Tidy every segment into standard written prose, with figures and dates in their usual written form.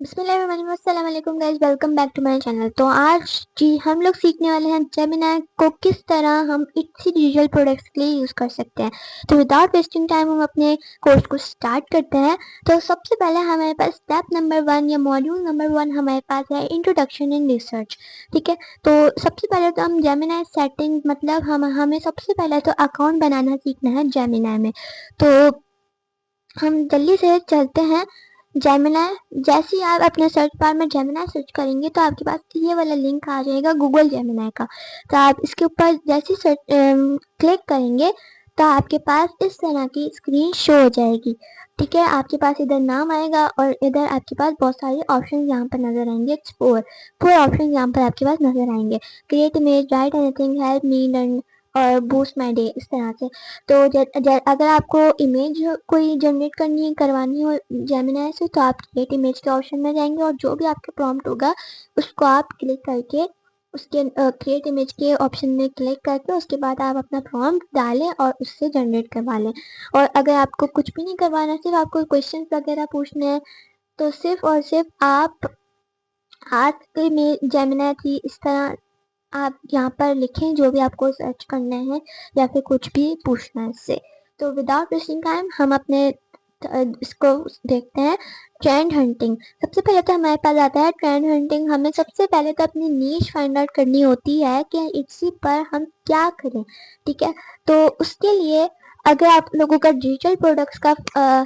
अस्सलाम guys, welcome back to my channel. तो आज जी हम लोग सीखने वाले हैं जेमिनी को किस तरह हम इट्सी डिजिटल प्रोडक्ट्स के लिए यूज़ कर सकते हैं। तो विदाउट वेस्टिंग टाइम हम अपने कोर्स को स्टार्ट करते हैं। तो सबसे पहले हमारे पास स्टेप नंबर 1 या मॉड्यूल नंबर 1 हमारे पास है इंट्रोडक्शन इन रिसर्च। ठीक है, तो सबसे पहले तो हम जेमिनी सेटिंग मतलब हमें सबसे पहले तो अकाउंट बनाना सीखना है जेमिनी में। तो हम जल्दी से चलते हैं जेमिनी। जैसे ही आप अपने सर्च बार में जेमिनी सर्च करेंगे तो आपके पास ये वाला लिंक आ जाएगा गूगल जेमिनी का। तो आप इसके ऊपर जैसे ही सर्च क्लिक करेंगे तो आपके पास इस तरह की स्क्रीन शो हो जाएगी। ठीक है, आपके पास इधर नाम आएगा और इधर आपके पास बहुत सारे ऑप्शन यहाँ पर नजर आएंगे। फोर ऑप्शन यहाँ पर आपके पास नजर आएंगे। Create image, right anything, help me learn और बूस्ट माय डे, इस तरह से। तो अगर आपको इमेज कोई जनरेट करवानी हो जेमिनी से तो आप क्रिएट इमेज के ऑप्शन में जाएंगे और जो भी आपका प्रॉम्प्ट होगा उसको आप क्लिक करके उसके क्रिएट इमेज के ऑप्शन में क्लिक करके उसके बाद आप अपना प्रॉम्प्ट डालें और उससे जनरेट करवा लें। और अगर आपको कुछ भी नहीं करवाना, सिर्फ आपको क्वेश्चन वगैरह पूछने हैं, तो सिर्फ और सिर्फ आप आस्क में जेमिनी थी इस तरह आप यहाँ पर लिखें जो भी आपको सर्च करना है या फिर कुछ भी पूछना है इससे। तो विदाउट वेस्टिंग टाइम हम अपने इसको देखते हैं। ट्रेंड हंटिंग, सबसे पहले तो हमारे पास आता है ट्रेंड हंटिंग। हमें सबसे पहले तो अपनी नीश फाइंड आउट करनी होती है कि इसी पर हम क्या करें। ठीक है, तो उसके लिए अगर आप लोगों का डिजिटल प्रोडक्ट्स का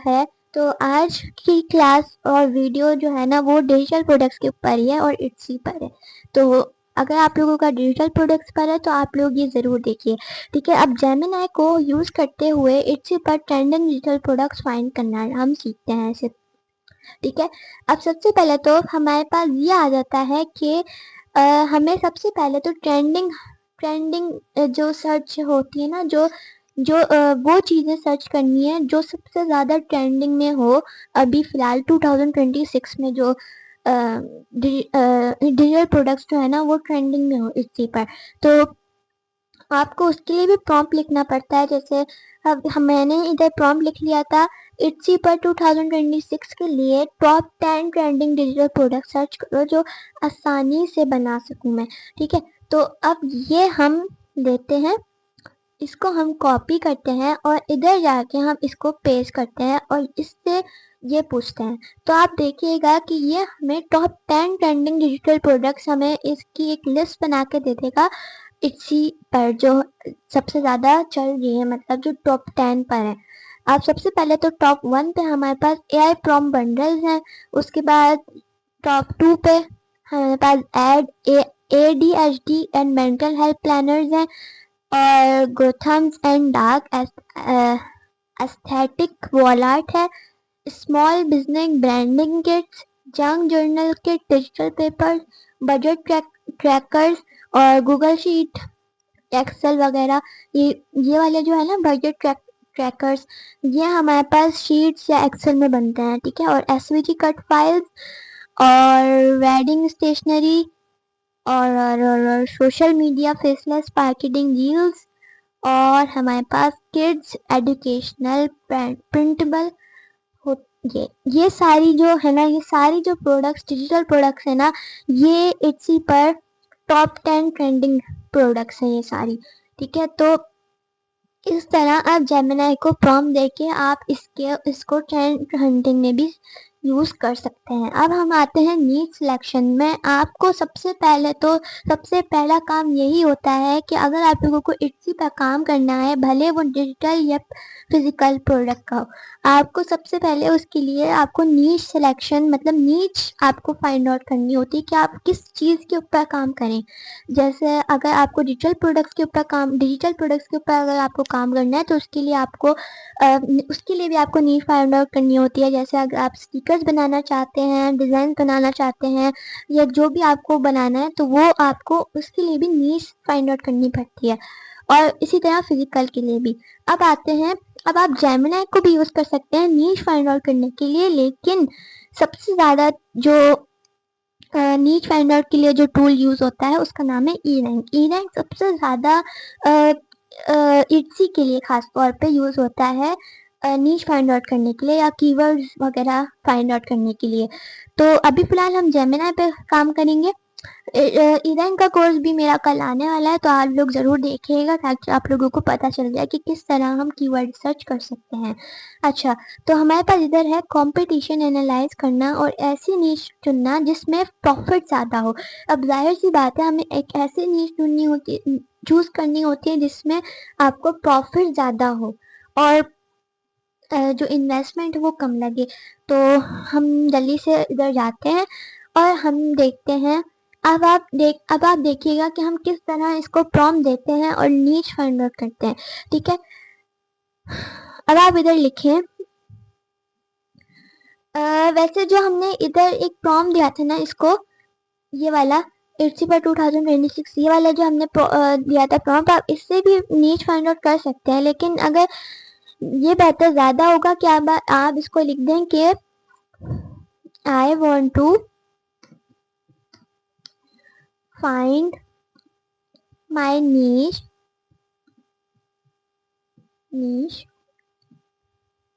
है तो आज की क्लास और वीडियो जो है ना वो डिजिटल प्रोडक्ट्स के ऊपर ही है और इट्सी पर है। तो अगर आप लोगों का डिजिटल प्रोडक्ट्स पर है तो आप लोग ये ज़रूर देखिए। ठीक है, अब जेमिनी को यूज़ करते हुए इट्सी पर ट्रेंडिंग डिजिटल प्रोडक्ट्स फाइंड करना हम सीखते हैं ऐसे। ठीक है, अब सबसे पहले तो हमारे पास ये आ जाता है कि हमें सबसे पहले तो ट्रेंडिंग ट्रेंडिंग जो सर्च होती है ना, जो जो वो चीज़ें सर्च करनी है जो सबसे ज़्यादा ट्रेंडिंग में हो अभी फ़िलहाल 2026 में। जो डिजिटल प्रोडक्ट्स जो है ना वो ट्रेंडिंग में हो इसी पर। तो आपको उसके लिए भी प्रॉम्प्ट लिखना पड़ता है। जैसे अब मैंने इधर प्रॉम्प्ट लिख लिया था इट्सी पर 2026 के लिए top 10 trending digital product search करो जो आसानी से बना सकूं मैं। ठीक है, तो अब ये हम लेते हैं, इसको हम कॉपी करते हैं और इधर जाके हम इसको पेस्ट करते हैं और इससे ये पूछते हैं। तो आप देखिएगा कि ये हमें टॉप 10 ट्रेंडिंग डिजिटल प्रोडक्ट्स हमें इसकी एक लिस्ट बना के दे देगा इसी पर जो सबसे ज़्यादा चल रही है, मतलब जो टॉप 10 पर है। आप सबसे पहले तो टॉप 1 पे हमारे पास AI प्रॉम्प्ट बंडल्स हैं। उसके बाद टॉप 2 पे हमारे पास ADHD and mental health planners हैं और Gotham's and dark aesthetic wall art है। Small business branding kits, junk journal kit, digital paper, budget trackers और गूगल शीट, एक्सेल वगैरह। ये वाले जो है ना बजट ट्रैकर्स, ये हमारे पास शीट्स या एक्सेल में बनते हैं। ठीक है, और एसवीजी कट फाइल्स और वेडिंग स्टेशनरी और social media faceless marketing reels और हमारे पास किड्स एजुकेशनल प्रिंटेबल हो। ये सारी जो है ना, ये सारी जो प्रोडक्ट्स डिजिटल प्रोडक्ट्स है ना, ये इट्सी पर टॉप 10 ट्रेंडिंग प्रोडक्ट्स हैं ये सारी। ठीक है, तो इस तरह आप जेमिनी को प्रॉम्प्ट देके आप इसको ट्रेंड हंटिंग में भी यूज़ कर सकते हैं। अब हम आते हैं नीड सिलेक्शन में। आपको सबसे पहला काम यही होता है कि अगर आप लोगों को इट्सी पर काम करना है, भले वो डिजिटल या फिजिकल प्रोडक्ट का हो, आपको सबसे पहले उसके लिए आपको नीच सिलेक्शन मतलब नीच आपको फाइंड आउट करनी होती है कि आप किस चीज़ के ऊपर काम करें। जैसे अगर आपको डिजिटल प्रोडक्ट्स के ऊपर अगर आपको काम करना है तो उसके लिए भी आपको नीश फाइंड आउट करनी होती है। जैसे अगर आप स्टिकर्स बनाना चाहते हैं, डिज़ाइन बनाना चाहते हैं या जो भी आपको बनाना है तो वो आपको उसके लिए भी नीश फाइंड आउट करनी पड़ती है, और इसी तरह फिजिकल के लिए भी। अब आते हैं, अब आप जेमिनी को भी यूज़ कर सकते हैं नीश फाइंड आउट करने के लिए, लेकिन सबसे ज़्यादा जो नीच फाइंड आउट के लिए जो टूल यूज़ होता है उसका नाम है ई रैंक सबसे ज़्यादा इट्सी के लिए खास तौर पे यूज़ होता है। नीच फाइंड आउट करने के लिए या कीवर्ड्स वगैरह फाइंड आउट करने के लिए। तो अभी फिलहाल हम जेमिनी पे काम करेंगे। ईरान का कोर्स भी मेरा कल आने वाला है, तो आप लोग ज़रूर देखिएगा ताकि आप लोगों को पता चल जाए कि किस तरह हम कीवर्ड सर्च कर सकते हैं। अच्छा, तो हमारे पास इधर है कंपटीशन एनालाइज करना और ऐसी नीश चुनना जिसमें प्रॉफिट ज़्यादा हो। अब जाहिर सी बात है, हमें एक ऐसी नीश चुननी होती, चूज़ करनी होती है जिसमें आपको प्रॉफिट ज़्यादा हो और जो इन्वेस्टमेंट वो कम लगे। तो हम जल्दी से इधर जाते हैं और हम देखते हैं। अब आप देखिएगा कि हम किस तरह इसको प्रॉम्प्ट देते हैं और नीच फाइंड आउट करते हैं। ठीक है, अब आप इधर लिखें। वैसे जो हमने इधर एक प्रॉम्प्ट दिया था ना, इसको ये वाला इट्सी पर 2026, ये वाला जो हमने दिया था प्रॉम्प्ट, आप इससे भी नीच फाइंड आउट कर सकते हैं। लेकिन अगर ये बेहतर ज़्यादा होगा कि आप इसको लिख दें कि I want to find my niche,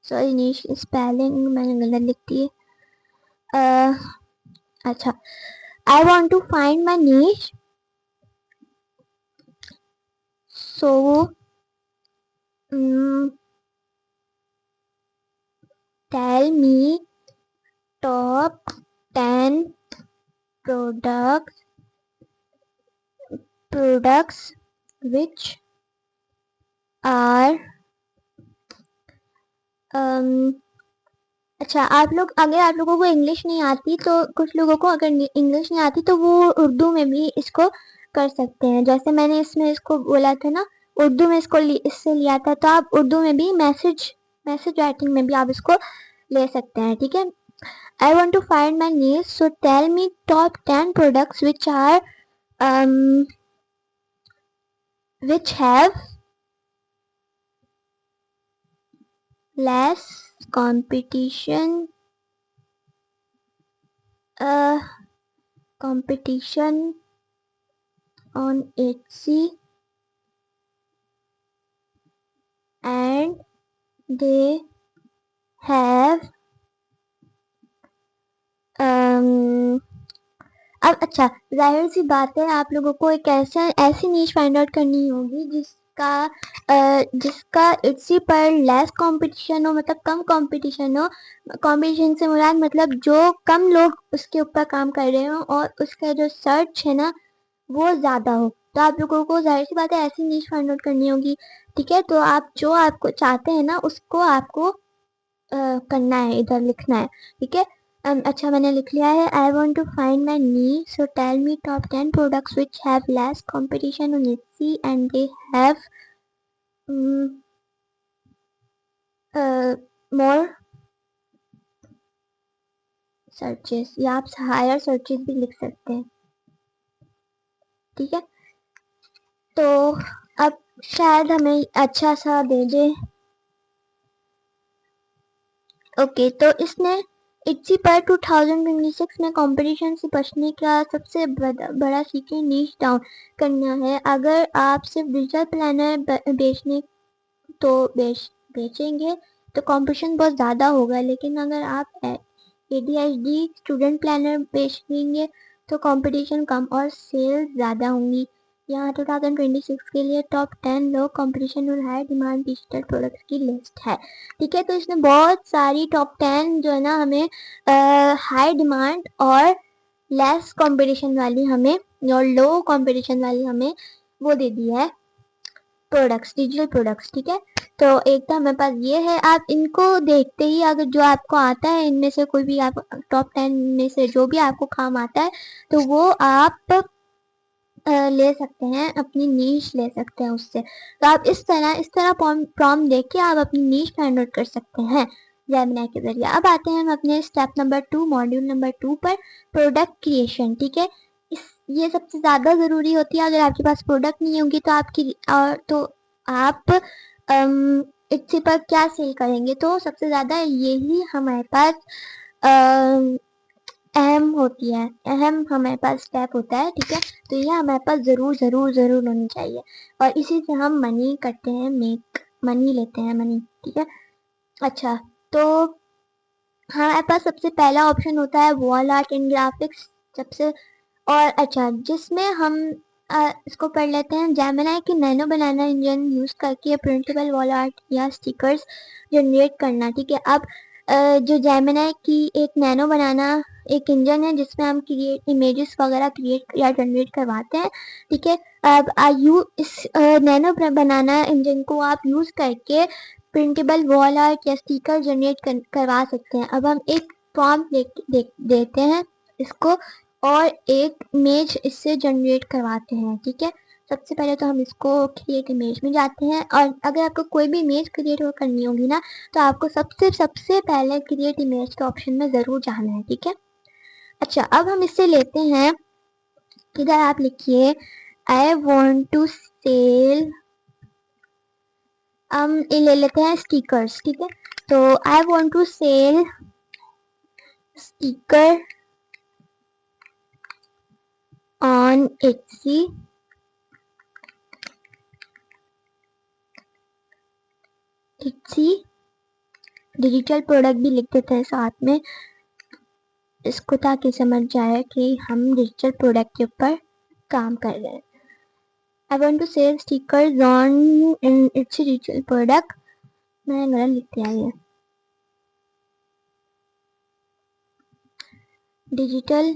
sorry niche spelling मैंने गलत लिख दी है। अच्छा, I want to find my niche, so tell me top 10 products which are अच्छा, अगर आप लोगों को इंग्लिश नहीं आती, तो कुछ लोगों को अगर इंग्लिश नहीं आती तो वो उर्दू में भी इसको कर सकते हैं। जैसे मैंने इसमें इसको बोला था ना, उर्दू में इससे लिया था, तो आप उर्दू में भी मैसेज राइटिंग में भी आप इसको ले सकते हैं। ठीक है, I want to find my niche, so tell me top 10 products which have less competition on Etsy and they have अब अच्छा, जाहिर सी बात है, आप लोगों को एक ऐसी नीश फाइंड आउट करनी होगी जिसका इट्सी पर लेस कंपटीशन हो, मतलब कम कंपटीशन हो। कंपटीशन से मुराद मतलब जो कम लोग उसके ऊपर काम कर रहे हो और उसका जो सर्च है ना वो ज़्यादा हो। तो आप लोगों को जाहिर सी बात है ऐसी नीश फाइंड आउट करनी होगी। ठीक है, तो आपको चाहते हैं ना उसको आपको करना है, इधर लिखना है। ठीक है, अच्छा मैंने लिख लिया है। I want to find my niche, so tell me top 10 products which have less competition on Etsy and they have more searches, या आप हायर सर्चेस भी लिख सकते हैं। ठीक है, तो अब शायद हमें अच्छा सा दे दे। ओके, तो इसने इट्सी पर 2026 में कंपटीशन से बचने का सबसे बड़ा सीक्रेट नीश डाउन करना है। अगर आप सिर्फ डिजिटल प्लानर बेचेंगे तो कंपटीशन बहुत ज़्यादा होगा, लेकिन अगर आप ADHD स्टूडेंट प्लानर बेचेंगे तो कंपटीशन कम और सेल ज़्यादा होंगी। यहाँ 2026 के लिए टॉप 10 लो कंपटीशन और हाई डिमांड डिजिटल प्रोडक्ट्स की लिस्ट है। ठीक है, तो इसने बहुत सारी टॉप 10 जो है ना हमें हाई डिमांड और लेस कंपटीशन वाली हमें और लो कंपटीशन वाली हमें वो दे दी है प्रोडक्ट्स, डिजिटल प्रोडक्ट्स। ठीक है, तो एक तो हमारे पास ये है। आप इनको देखते ही अगर जो आपको आता है इनमें से कोई भी, आप टॉप 10 में से जो भी आपको काम आता है तो वो आप ले सकते हैं, अपनी नीश ले सकते हैं उससे। तो आप इस तरह प्रॉम्प्ट देख के आप अपनी नीश फाइंड आउट कर सकते हैं जेमिनी के जरिए। अब आते हैं हम अपने स्टेप नंबर 2, मॉड्यूल नंबर 2 पर, प्रोडक्ट क्रिएशन। ठीक है, ये सबसे ज़्यादा ज़रूरी होती है। अगर आपके पास प्रोडक्ट नहीं होगी तो आप इट्सी पर क्या सेल करेंगे, तो सबसे ज़्यादा यही हमारे पास अहम हमारे पास स्टेप होता है। ठीक है, तो ये हमारे पास ज़रूर होनी चाहिए और इसी से हम मनी करते हैं, मनी लेते हैं। ठीक है, अच्छा, तो हमारे पास सबसे पहला ऑप्शन होता है वॉल आर्ट एंड ग्राफिक्स सबसे। और अच्छा, जिसमें हम इसको पढ़ लेते हैं, जेमिनी की नैनो बनाना इंजन यूज करके प्रिंटेबल वॉल आर्ट या स्टिकर्स जनरेट करना। ठीक है, अब जो जेमिनी की एक नैनो बनाना एक इंजन है जिसमें हम क्रिएट इमेजेस वगैरह क्रिएट या जनरेट करवाते हैं। ठीक है, अब इस नैनो बनाना इंजन को आप यूज करके प्रिंटेबल वॉल आर्ट या स्टिकर जनरेट करवा सकते हैं। अब हम एक प्रॉम्प्ट देते हैं इसको और एक इमेज इससे जनरेट करवाते हैं। ठीक है, सबसे पहले तो हम इसको क्रिएट इमेज में जाते हैं, और अगर आपको कोई भी इमेज क्रिएट करनी होगी ना, तो आपको सबसे सबसे पहले क्रिएट इमेज के ऑप्शन में जरूर जाना है। ठीक है, अच्छा, अब हम इससे लेते हैं, इधर आप लिखिए आई वॉन्ट टू सेल, हम ये ले लेते हैं स्टिकर्स। ठीक है, तो I want to sell sticker on Etsy digital product भी लिख देते हैं साथ में इसको, ताकि समझ जाए कि हम डिजिटल प्रोडक्ट के ऊपर काम कर रहे हैं। I want to sell stickers on Etsy digital product, मैंने गलत लिख दिया ये, digital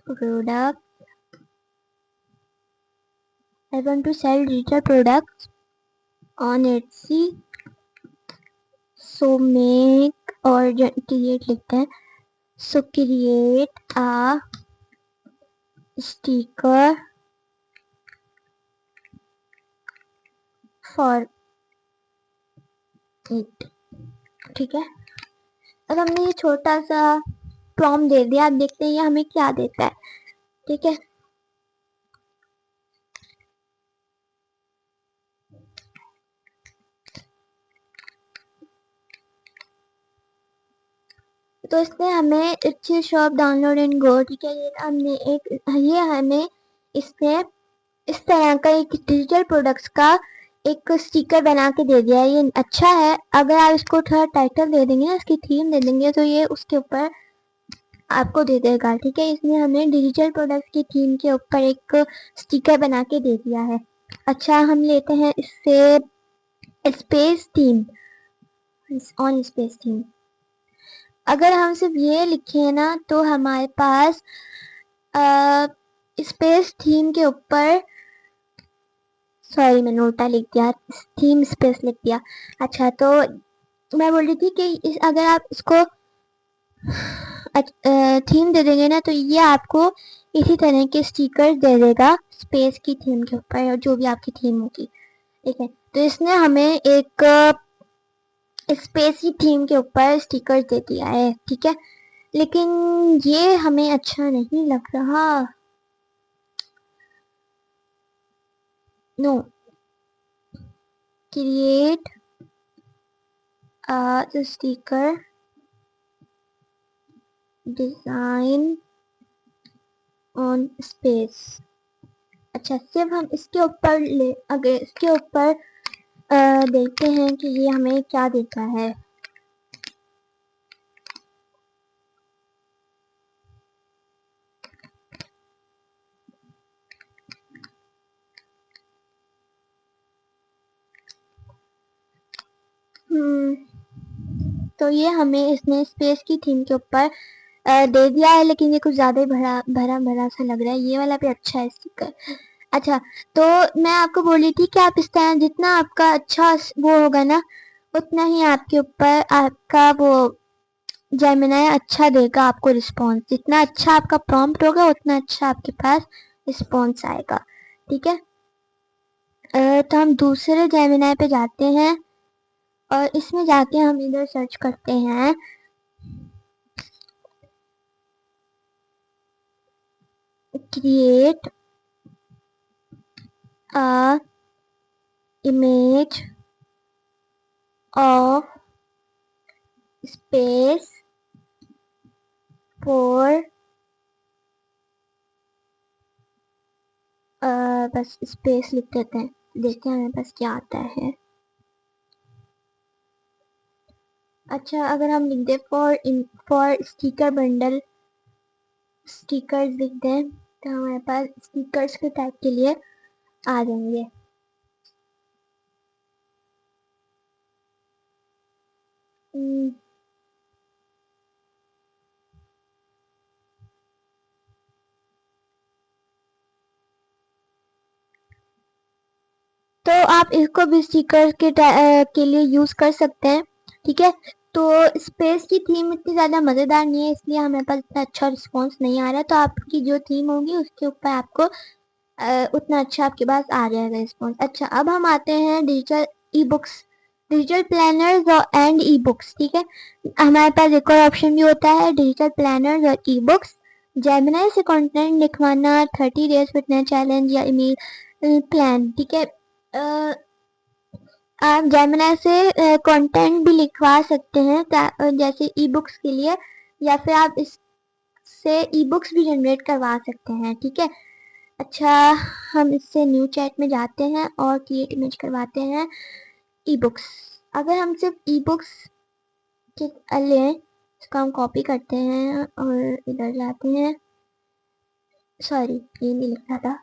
product, I want to sell digital product on Etsy, so make और क्रिएट लिखते हैं, so create a sticker for it. ठीक है, अब हमने ये छोटा सा प्रॉम्प्ट दे दिया, आप देखते हैं ये हमें क्या देता है। ठीक है, तो इसने हमें Etsy shop download and go. ठीक है, ये हमने ये हमें इसने इस तरह का एक डिजिटल प्रोडक्ट्स का एक स्टिकर बना के दे दिया है। ये अच्छा है, अगर आप इसको थोड़ा टाइटल दे देंगे ना, इसकी थीम दे देंगे, तो ये उसके ऊपर आपको दे देगा। ठीक है, इसने हमें डिजिटल प्रोडक्ट्स की थीम के ऊपर एक स्टिकर बना के दे दिया है। अच्छा, हम लेते हैं इससे space theme, on space theme. अगर हम सिर्फ ये लिखे ना, तो हमारे पास स्पेस थीम के ऊपर, सॉरी मैंने उल्टा लिख दिया, थीम स्पेस लिख दिया। अच्छा, तो मैं बोल रही थी कि अगर आप इसको थीम दे देंगे ना, तो ये आपको इसी तरह के स्टिकर दे देगा स्पेस की थीम के ऊपर, और जो भी आपकी थीम होगी। ठीक है, तो इसने हमें एक स्पेस की थीम के ऊपर स्टिकर दे दिया है। ठीक है, लेकिन ये हमें अच्छा नहीं लग रहा। No, create sticker design on space. अच्छा, सिर्फ हम इसके ऊपर अगर इसके ऊपर देखते हैं कि ये हमें क्या देता है। तो ये हमें इसने स्पेस की थीम के ऊपर दे दिया है, लेकिन ये कुछ ज्यादा ही भरा भरा भरा सा लग रहा है। ये वाला भी अच्छा है स्टिकर। अच्छा, तो मैं आपको बोल रही थी कि आप इस तरह जितना आपका अच्छा वो होगा ना, उतना ही आपके ऊपर आपका वो जेमिनी अच्छा देगा आपको रिस्पॉन्स। जितना अच्छा आपका प्रॉम्प्ट होगा, उतना अच्छा आपके पास रिस्पॉन्स आएगा। ठीक है, तो हम दूसरे जेमिनी पे जाते हैं, और इसमें जाके हम इधर सर्च करते हैं create a image of space for, बस स्पेस लिख देते हैं, देखते हैं हमारे पास क्या आता है। अच्छा, अगर हम लिख दे फॉर स्टिकर बंडल स्टिकर्स लिख दें तो हमारे पास स्टिकर्स के टाइप के लिए आ जाएंगे। तो आप इसको भी स्टिकर के लिए यूज कर सकते हैं, ठीक है। तो स्पेस की थीम इतनी ज़्यादा मज़ेदार नहीं है, इसलिए हमें पास इतना अच्छा रिस्पॉन्स नहीं आ रहा है। तो आपकी जो थीम होगी उसके ऊपर आपको उतना अच्छा आपके पास आ जाएगा रिस्पॉन्स। अच्छा, अब हम आते हैं digital e books, digital planners और एंड ई बुक्स, ठीक है। हमारे पास एक और ऑप्शन भी होता है डिजिटल प्लानर्स और ई बुक्स। जेमिनाई से कंटेंट लिखवाना, 30 डेज फिटनेस चैलेंज या ईमेल प्लान, ठीक है। आप जेमिनाई से कंटेंट भी लिखवा सकते हैं जैसे ई बुक्स के लिए, या फिर आप इससे ई बुक्स भी जनरेट करवा सकते हैं, ठीक है। अच्छा, हम इससे न्यू चैट में जाते हैं और क्रिएट इमेज करवाते हैं ई बुक्स। अगर हम सिर्फ ई बुक्स के लें, इसको हम कॉपी करते हैं और इधर लाते हैं, सॉरी ये नहीं लिखना था,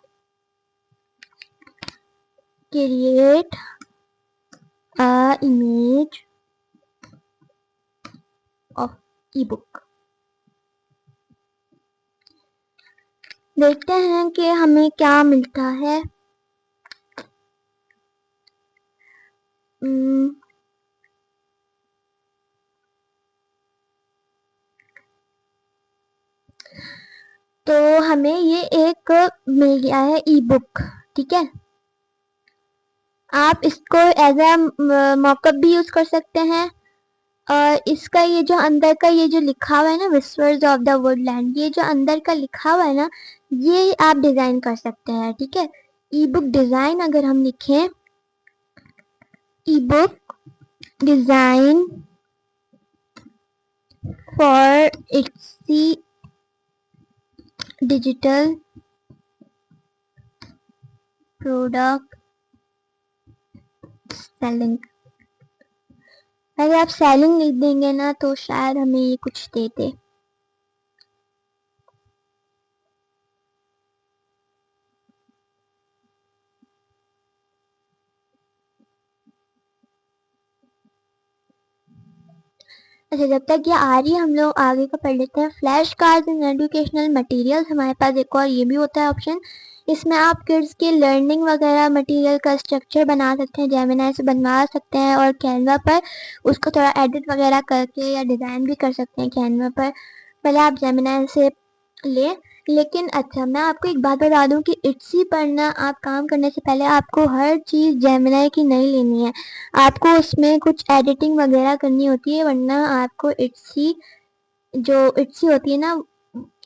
create image of E book. देखते हैं कि हमें क्या मिलता है। तो हमें ये एक मिल गया है ई बुक, ठीक है। आप इसको एज ए मॉकअप भी यूज कर सकते हैं। और इसका ये जो अंदर का ये जो लिखा हुआ है ना, विस्पर्स ऑफ द वुडलैंड, ये जो अंदर का लिखा हुआ है ना, ये आप डिजाइन कर सकते हैं, ठीक है। ई बुक डिजाइन अगर हम लिखें, e book design for Etsy digital product selling. अगर आप सेलिंग लिख देंगे ना तो शायद हमें ये कुछ देते। अच्छा, जब तक ये आ रही है हम लोग आगे का पढ़ लेते हैं। Flash cards and educational materials, हमारे पास एक और ये भी होता है ऑप्शन। इसमें आप किड्स के लर्निंग वगैरह मटेरियल का स्ट्रक्चर बना सकते हैं, जेमिनाई से बनवा सकते हैं और कैनवा पर उसको थोड़ा एडिट वगैरह करके या डिज़ाइन भी कर सकते हैं कैनवा पर। पहले आप जेमिनाई से ले। लेकिन अच्छा, मैं आपको एक बात बता दूं कि इट्सी पर ना आप काम करने से पहले आपको हर चीज़ जेमिनाई की नहीं लेनी है। आपको उसमें कुछ एडिटिंग वगैरह करनी होती है, वरना आपको इट्सी जो इट्सी होती है ना,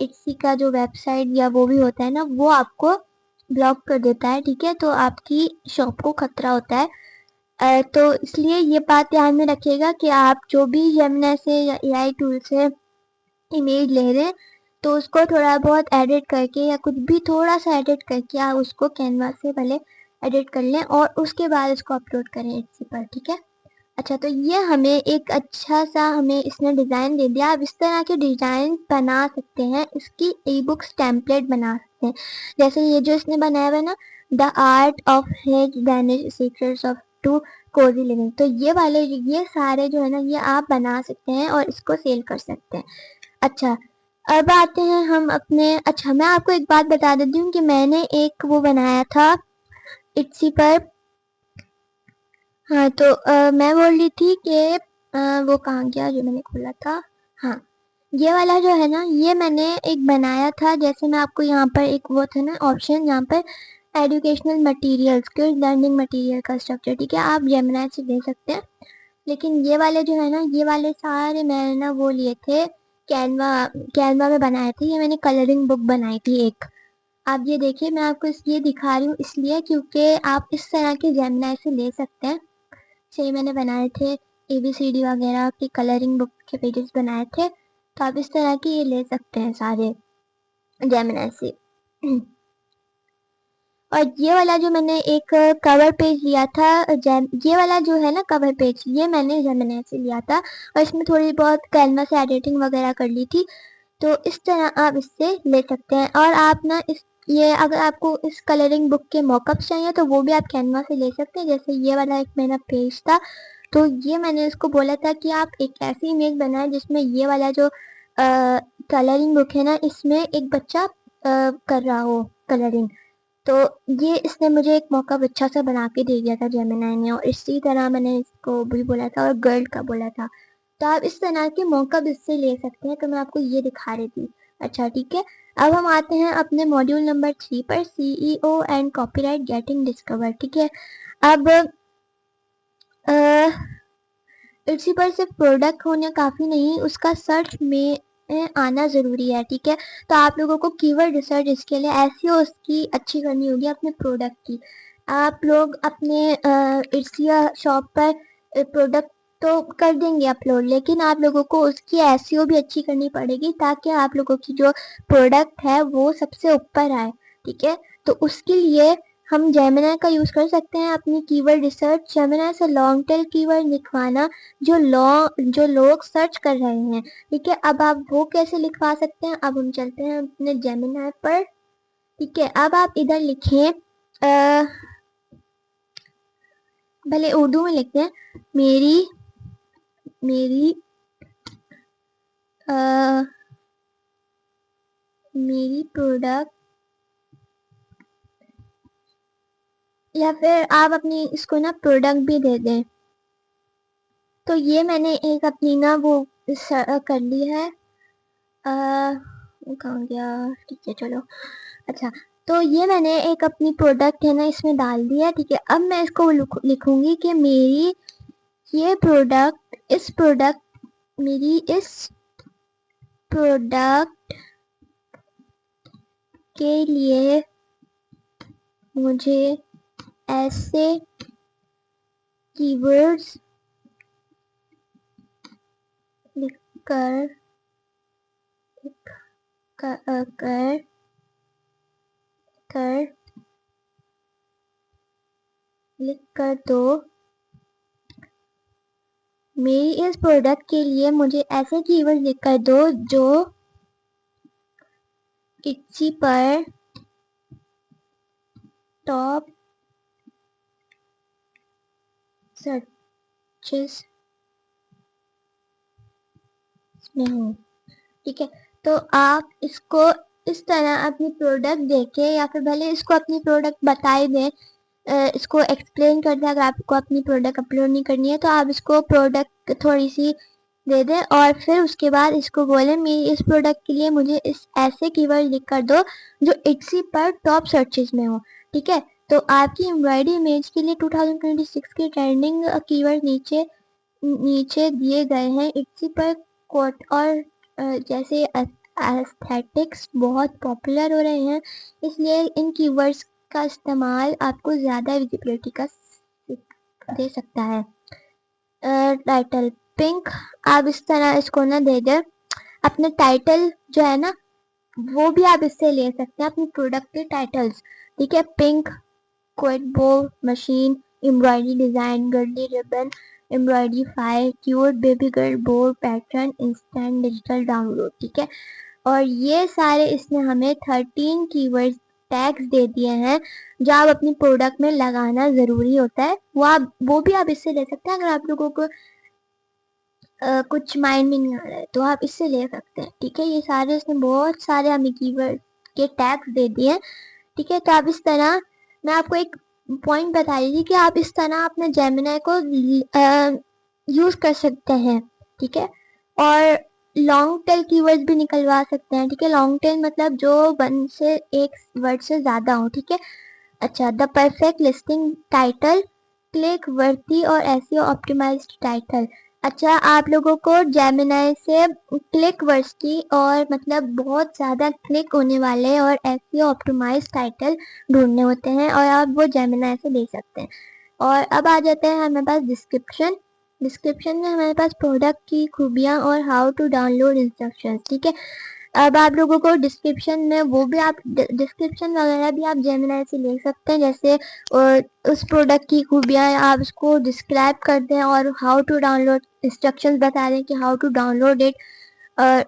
इट्सी का जो वेबसाइट या वो भी होता है ना, वो आपको ब्लॉक कर देता है, ठीक है। तो आपकी शॉप को खतरा होता है। तो इसलिए ये बात ध्यान में रखिएगा कि आप जो भी जेमिनाई से या एआई टूल से इमेज ले रहे हैं तो उसको थोड़ा बहुत एडिट करके या कुछ भी थोड़ा सा एडिट करके आप उसको कैनवा से पहले एडिट कर लें और उसके बाद उसको अपलोड करें इट्सी पर, ठीक है। अच्छा, तो ये हमें एक अच्छा सा हमें इसने डिज़ाइन दे दिया। आप इस तरह के डिज़ाइन बना सकते हैं, इसकी ई बुक्स टेम्पलेट बना सकते हैं। जैसे ये जो इसने बनाया हुआ है ना, the art of hygge Danish secrets of to cosy living, तो ये वाले ये सारे जो है ना, ये आप बना सकते हैं और इसको सेल कर सकते हैं। अच्छा, अब आते हैं हम अपने, अच्छा मैं आपको एक बात बता देती हूँ कि मैंने एक वो बनाया था इट्सी पर। हाँ, तो मैं बोल रही थी कि वो कहाँ गया जो मैंने खोला था। हाँ, ये वाला जो है ना, ये मैंने एक बनाया था। जैसे मैं आपको यहाँ पर एक वो था ना ऑप्शन, यहाँ पर एजुकेशनल मटेरियल्स के लर्निंग मटेरियल का स्ट्रक्चर, ठीक है, आप जेमिनाई से ले सकते हैं। लेकिन ये वाले जो है ना, ये वाले सारे मैंने ना वो लिए थे कैनवा, कैनवा में बनाए थे। ये मैंने कलरिंग बुक बनाई थी एक। आप ये देखिए, मैं आपको इसलिए दिखा रही हूँ इसलिए क्योंकि आप इस तरह के जेमिनाई से ले सकते हैं। से मैंने बनाए थे ABCD वगैरह की कलरिंग बुक के पेजेस बनाए थे, तो आप इस तरह के ये ले सकते हैं सारे जेमिनाई से। और ये वाला जो मैंने एक कवर पेज लिया था, ये वाला जो है ना कवर पेज, ये मैंने जेमिनी से लिया था और इसमें थोड़ी बहुत कैनवा से एडिटिंग वगैरह कर ली थी। तो इस तरह आप इससे ले सकते हैं। और आप ना इस ये अगर आपको इस कलरिंग बुक के मॉकअप्स चाहिए तो वो भी आप कैनवा से ले सकते हैं। जैसे ये वाला एक मेरा पेज था, तो ये मैंने इसको बोला था कि आप एक ऐसी इमेज बनाए जिसमें ये वाला जो कलरिंग बुक है ना, इसमें एक बच्चा कर रहा हो कलरिंग। तो ये इसने मुझे एक मॉकअप अच्छा सा बना के दे दिया था जेमिनी ने, और इसी तरह मैंने इसको भी बोला था और गर्ल का बोला था। तो आप इस तरह के मॉकअप इससे ले सकते हैं। तो मैं आपको ये दिखा रही थी। अच्छा ठीक है, अब हम आते हैं अपने मॉड्यूल नंबर 3 पर, CEO and copyright getting discover. ठीक है, अब इसी पर सिर्फ प्रोडक्ट होने काफ़ी नहीं, उसका सर्च में आना ज़रूरी है। ठीक है, तो आप लोगों को कीवर्ड रिसर्च इसके लिए एसईओ उसकी अच्छी करनी होगी अपने प्रोडक्ट की। आप लोग अपने इर्सिया शॉप पर प्रोडक्ट तो कर देंगे अपलोड, लेकिन आप लोगों को उसकी एसईओ भी अच्छी करनी पड़ेगी ताकि आप लोगों की जो प्रोडक्ट है वो सबसे ऊपर आए। ठीक है, तो उसके लिए हम जेमिनी का यूज़ कर सकते हैं अपनी कीवर्ड रिसर्च। जेमिनी से लॉन्ग टेल कीवर्ड लिखवाना जो लोग सर्च कर रहे हैं। ठीक है, अब आप वो कैसे लिखवा सकते हैं, अब हम चलते हैं अपने जेमिनी पर। ठीक है, अब आप इधर लिखें, भले उर्दू में लिखते हैं, मेरी मेरी आ, मेरी प्रोडक्ट, या फिर आप अपनी इसको ना प्रोडक्ट भी दे दें। तो ये मैंने एक अपनी ना वो कर ली है, कहाँ गया, ठीक है चलो। अच्छा, तो ये मैंने एक अपनी प्रोडक्ट है ना इसमें डाल दिया। ठीक है, अब मैं इसको लिखूंगी कि मेरी ये प्रोडक्ट, मेरी इस प्रोडक्ट के लिए मुझे ऐसे कीवर्ड्स लिखकर कर, कर, कर लिख कर दो। मेरी इस प्रोडक्ट के लिए मुझे ऐसे कीवर्ड लिख कर दो जो इट्सी पर टॉप सर्चेस में हो। ठीक है, तो आप इसको इस तरह अपनी प्रोडक्ट देके, या फिर भले इसको अपनी प्रोडक्ट बताए दें, इसको एक्सप्लेन कर दें। अगर आपको अपनी प्रोडक्ट अपलोड नहीं करनी है तो आप इसको प्रोडक्ट थोड़ी सी दे दें और फिर उसके बाद इसको बोलें मेरी इस प्रोडक्ट के लिए मुझे इस ऐसे कीवर्ड लिख कर दो जो इट्सी पर टॉप सर्चेस में हो। ठीक है, तो आपकी एम्ब्रॉयडरी इमेज के लिए 2026 के ट्रेंडिंग कीवर्ड नीचे नीचे दिए गए हैं। इट्सी पर कोट और जैसे एस्थेटिक्स बहुत पॉपुलर हो रहे हैं, इसलिए इन कीवर्ड्स का इस्तेमाल आपको ज़्यादा विजिबिलिटी का दे सकता है। टाइटल पिंक, आप इस तरह इसको ना दे दे। अपने टाइटल जो है ना वो भी आप इससे ले सकते हैं, अपनी प्रोडक्ट के टाइटल्स। ठीक है, पिंक क्विट बो machine, embroidery design, girly ribbon, embroidery fire, cute baby girl board pattern, instant digital download. ठीक है, और ये सारे इसने हमें 13 कीवर्ड टैग्स दे दिए हैं जो आप अपनी प्रोडक्ट में लगाना ज़रूरी होता है। वो भी आप इससे ले सकते हैं। अगर आप लोगों को कुछ माइंड में नहीं आ रहा है तो आप इससे ले सकते हैं। ठीक है, ये सारे इसने बहुत सारे हमें कीवर्ड के टैग्स दे दिए हैं। ठीक है, तो आप इस तरह, मैं आपको एक पॉइंट बता रही थी कि आप इस तरह अपने जेमिनी को यूज़ कर सकते हैं। ठीक है, और लॉन्ग टेल कीवर्ड्स भी निकलवा सकते हैं। ठीक है, लॉन्ग टेल मतलब जो वन से एक वर्ड से ज़्यादा हो। ठीक है, अच्छा, the perfect listing title, click worthy और एसईओ ऑप्टिमाइज्ड टाइटल। अच्छा, आप लोगों को जेमिनी से क्लिक वर्ड्स की और मतलब बहुत ज़्यादा क्लिक होने वाले और एसईओ ऑप्टिमाइज्ड टाइटल ढूंढने होते हैं और आप वो जेमिनी से ले सकते हैं। और अब आ जाते हैं हमारे पास डिस्क्रिप्शन। डिस्क्रिप्शन में हमारे पास प्रोडक्ट की खूबियाँ और हाउ टू डाउनलोड इंस्ट्रक्शंस। ठीक है, अब आप लोगों को डिस्क्रिप्शन में वो भी आप डिस्क्रिप्शन वगैरह भी आप जेमिनाई से ले सकते हैं, जैसे उस प्रोडक्ट की खूबियाँ आप उसको डिस्क्राइब करते हैं और हाउ टू डाउनलोड इंस्ट्रक्शंस बता दें कि हाउ टू डाउनलोड इट।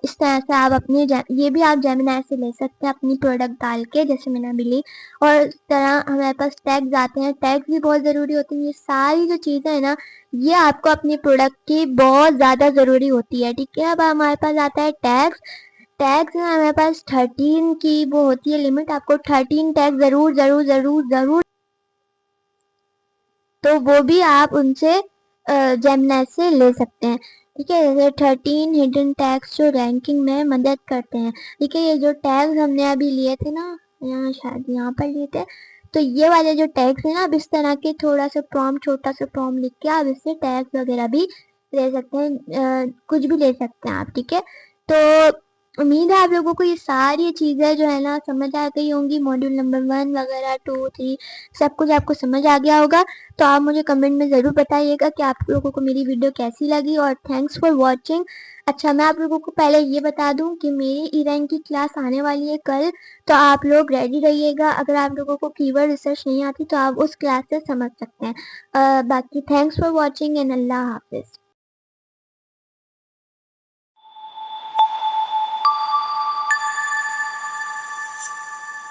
इस तरह से आप अपनी ये भी आप जेमिनाई से ले सकते हैं अपनी प्रोडक्ट डाल के, जैसे मैंने अभी ली। और इस तरह हमारे पास टैग्स आते हैं, टैग्स भी बहुत ज़रूरी होते हैं। ये सारी जो चीज़ें हैं ना, ये आपको अपनी प्रोडक्ट की बहुत ज़्यादा ज़रूरी होती है, ठीक है। अब हमारे पास आता है टैग्स। टैग्स है हमारे पास 13 की वो होती है लिमिट, आपको 13 टैग ज़रूर ज़रूर ज़रूर ज़रूर, तो वो भी आप उनसे जेमिनाई से ले सकते हैं, ठीक है। जैसे 13 हिडन टैग्स जो रैंकिंग में मदद करते हैं, ठीक है। ये जो टैग्स हमने अभी लिए थे ना, यहाँ शायद यहाँ पर लिए थे, तो ये वाले जो टैग्स हैं ना, आप इस तरह के थोड़ा सा प्रॉम्प्ट, छोटा सा प्रॉम्प्ट लिख के आप इससे टैग्स वगैरह भी ले सकते हैं, कुछ भी ले सकते हैं आप, ठीक है। तो उम्मीद है आप लोगों को ये सारी चीज़ें जो है ना समझ आ गई होंगी। मॉड्यूल नंबर 1 वगैरह 2 3 सब कुछ आपको समझ आ गया होगा। तो आप मुझे कमेंट में ज़रूर बताइएगा कि आप लोगों को मेरी वीडियो कैसी लगी, और थैंक्स फॉर वॉचिंग। अच्छा, मैं आप लोगों को पहले ये बता दूं कि मेरी ई रैंक की क्लास आने वाली है कल, तो आप लोग रेडी रहिएगा। अगर आप लोगों को कीवर्ड रिसर्च नहीं आती तो आप उस क्लास से समझ सकते हैं। बाकी थैंक्स फॉर वॉचिंग एंड अल्लाह हाफिज़।